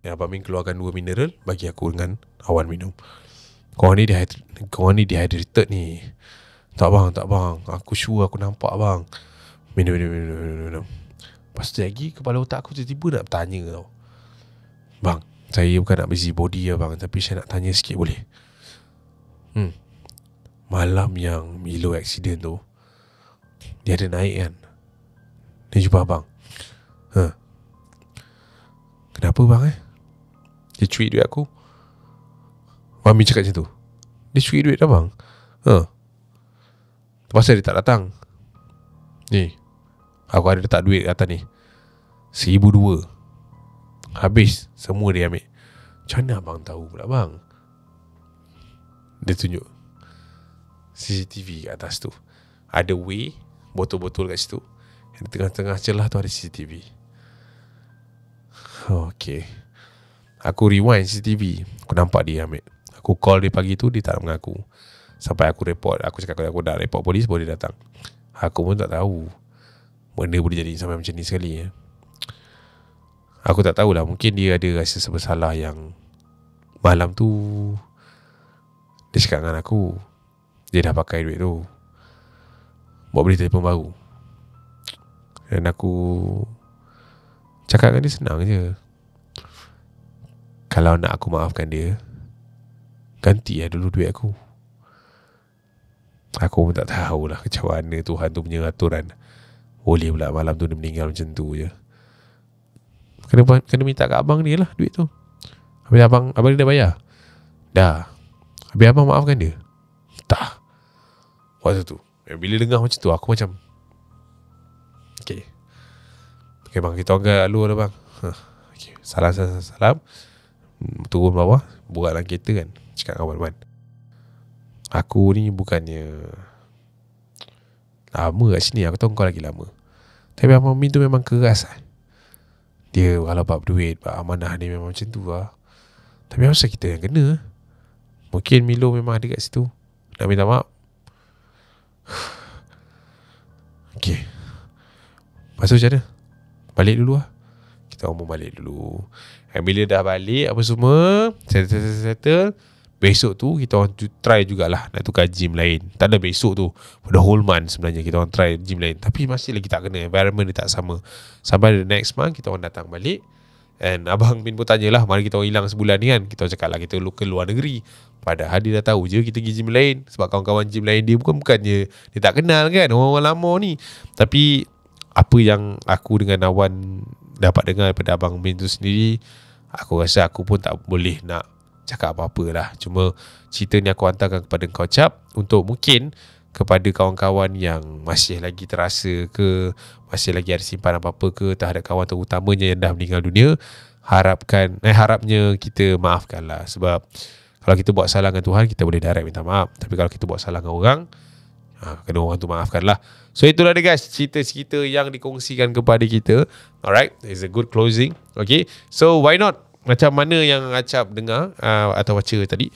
Yang abang Min keluarkan 2 mineral bagi aku dengan Awan minum. Korang ni dehydrated ni. Tak bang. Aku sure aku nampak bang. Minum. Lepas tu lagi kepala otak aku tiba-tiba nak bertanya tau. Bang, saya bukan nak busy body bang, tapi saya nak tanya sikit boleh? Malam yang Milo accident tu, dia ada naik kan, dia jumpa abang. Kenapa bang Dia curi duit aku. Mami cakap macam tu. Dia curi duit abang. Pasal dia tak datang. Ni, aku ada letak duit atas ni 1,200. Habis semua dia ambil. Macam mana abang tahu pula bang? Dia tunjuk CCTV kat atas tu. Ada way, botol-botol kat situ. Di tengah-tengah celah tu ada CCTV. Okay, aku rewind CCTV. Aku nampak dia ambil. Aku call dia pagi tu, dia tak mengaku. Sampai aku report. Aku cakap aku dah report polis, boleh datang. Aku pun tak tahu benda boleh jadi sampai macam ni sekali. Aku tak tahulah. Mungkin dia ada rasa bersalah yang malam tu dia cakap dengan aku, dia dah pakai duit tu buat beli telefon baru. Dan aku cakap dengan dia senang je. Kalau nak aku maafkan dia, ganti dulu duit aku. Aku pun tak tahulah macam mana Tuhan tu punya aturan. Boleh pula malam tu dia meninggal macam tu je. Kena minta kat abang dia lah duit tu. Habis abang dia dah bayar? Dah. Habis abang maafkan dia? Tak. Waktu tu bila dengar macam tu, aku macam Okay bang, kita orang lalu lah bang. Okay. Salam. Turun bawah, buat dalam kereta kan. Cakap dengan abang, aku ni bukannya lama kat sini. Aku tahu kau lagi lama. Tapi abang Min tu memang keras. Dia kalau bab duit, bab amanah ni memang macam tu lah. Tapi apa kita yang kena? Mungkin Milo memang ada kat situ. Nak minta maaf. Okay, lepas tu macam mana? Balik dulu lah. Kita orang pun balik dulu. Dan bila dah balik apa semua, settle, besok tu kita orang try jugalah nak tukar gym lain. Tak ada besok tu, pada whole month sebenarnya kita orang try gym lain. Tapi masih lagi tak kena, environment dia tak sama. Sampai the next month kita orang datang balik. And abang Min pun tanyalah, mari kita orang hilang sebulan ni kan. Kita orang cakap lah kita ke luar negeri. Padahal dia dah tahu je kita pergi gym lain. Sebab kawan-kawan gym lain dia bukannya dia tak kenal kan orang-orang lama ni. Tapi apa yang aku dengan Awan dapat dengar daripada abang Min tu sendiri, aku rasa aku pun tak boleh nak cakap apa-apa lah. Cuma cerita ni aku hantarkan kepada kau Cap, untuk mungkin kepada kawan-kawan yang masih lagi terasa ke, masih lagi ada simpan apa-apa ke terhadap kawan terutamanya yang dah meninggal dunia. Harapnya kita maafkan lah. Sebab kalau kita buat salah dengan Tuhan, kita boleh direct minta maaf. Tapi kalau kita buat salah dengan orang, kena orang tu maafkan lah. So itulah dia guys, cerita-cerita yang dikongsikan kepada kita. Alright, it's a good closing. Okay, so why not, macam mana yang Acap dengar atau baca tadi,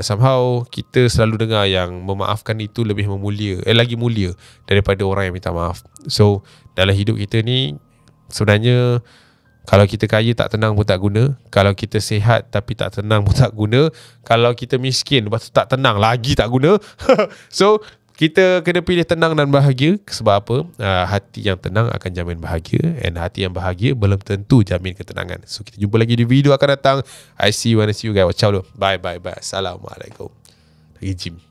somehow kita selalu dengar yang memaafkan itu lebih lagi mulia daripada orang yang minta maaf. So dalam hidup kita ni sebenarnya, kalau kita kaya tak tenang pun tak guna. Kalau kita sihat tapi tak tenang pun tak guna. Kalau kita miskin lepas tu tak tenang lagi tak guna. So kita kena pilih tenang dan bahagia. Sebab apa? Hati yang tenang akan jamin bahagia. And hati yang bahagia belum tentu jamin ketenangan. So kita jumpa lagi di video akan datang. I see you guys. Ciao dulu. Bye. Assalamualaikum. Lagi gym.